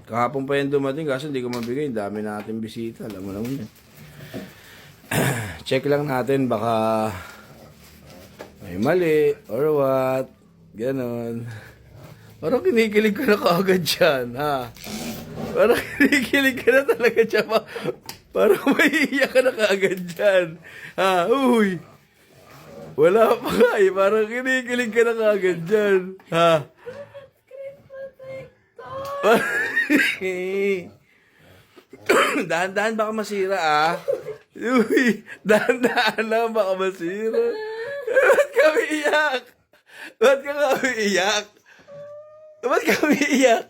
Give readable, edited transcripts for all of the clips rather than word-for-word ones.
Kahapon pa yan dumating, kaso hindi ko mabigay. Dami natin bisita. Alam mo naman yan. Check lang natin, baka may mali or what. Ganon. Parang kinikilig ka na kaagad dyan, ha? Parang kinikilig ka na talaga dyan. Parang maiiyak ka na kaagad dyan. Ha? Uy! Wala pa nga eh. Parang kinikilig ka na kaagad dyan. Ha? Dahan-dahan baka masira, ah. Uy! Dahan-dahan lang baka masira. Ba't kami iyak? Ba't ka kami iyak? Ba't kami iyak?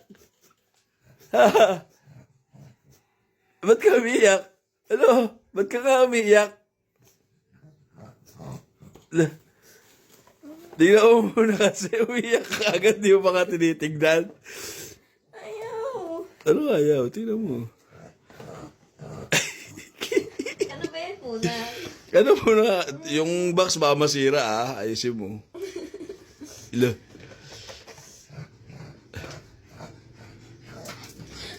Ha? Ba't kami iyak? Ano? Ba't ka kami iyak? Tingnan mo muna kasi umiyak ka agad, di mo pa nga tinitignan. Ayaw. Ano ayaw? Tingnan mo. Ano ba yan muna? Ano muna? Yung box baka masira, ah. Ayusin mo. Ila.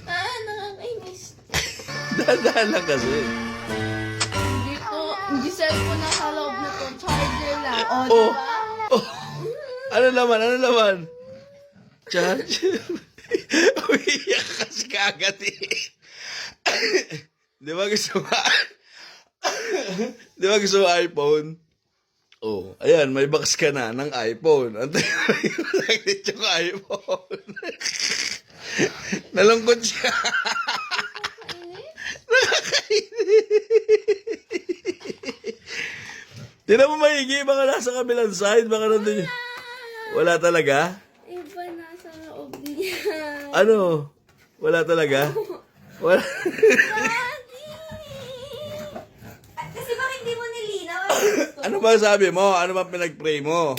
Nakakainis. Dahan-dahan lang kasi. Hindi cellphone na sa loob na to. Charger lang. O, Oh. diba? Oh. Ano naman? Ano naman? Charger. Umiiyak kasi kagad eh. Di ba gusto mo? Di ba gusto mo iPhone? Oh, ayan, may box ka na ng iPhone. Antay mo yung saglit yung iPhone. Nalungkot siya. Tinan mo maigi, baka nasa kabilang side, baka nandun yun. Wala talaga? Iba nasa loob niya. Ano? Wala talaga? Wala. Kasi bakit hindi mo nilinaw? Ano ba sabi mo? Ano ba pinag-pray mo?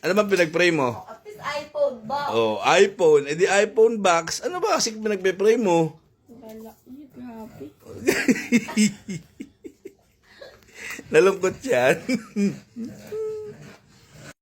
Ano ba pinag-pray mo? At least iPhone ba? Oh, iPhone. Eh di iPhone box. Ano ba kasi pinag-pray mo? Wala. Ay, grabe. Nalungkot yan.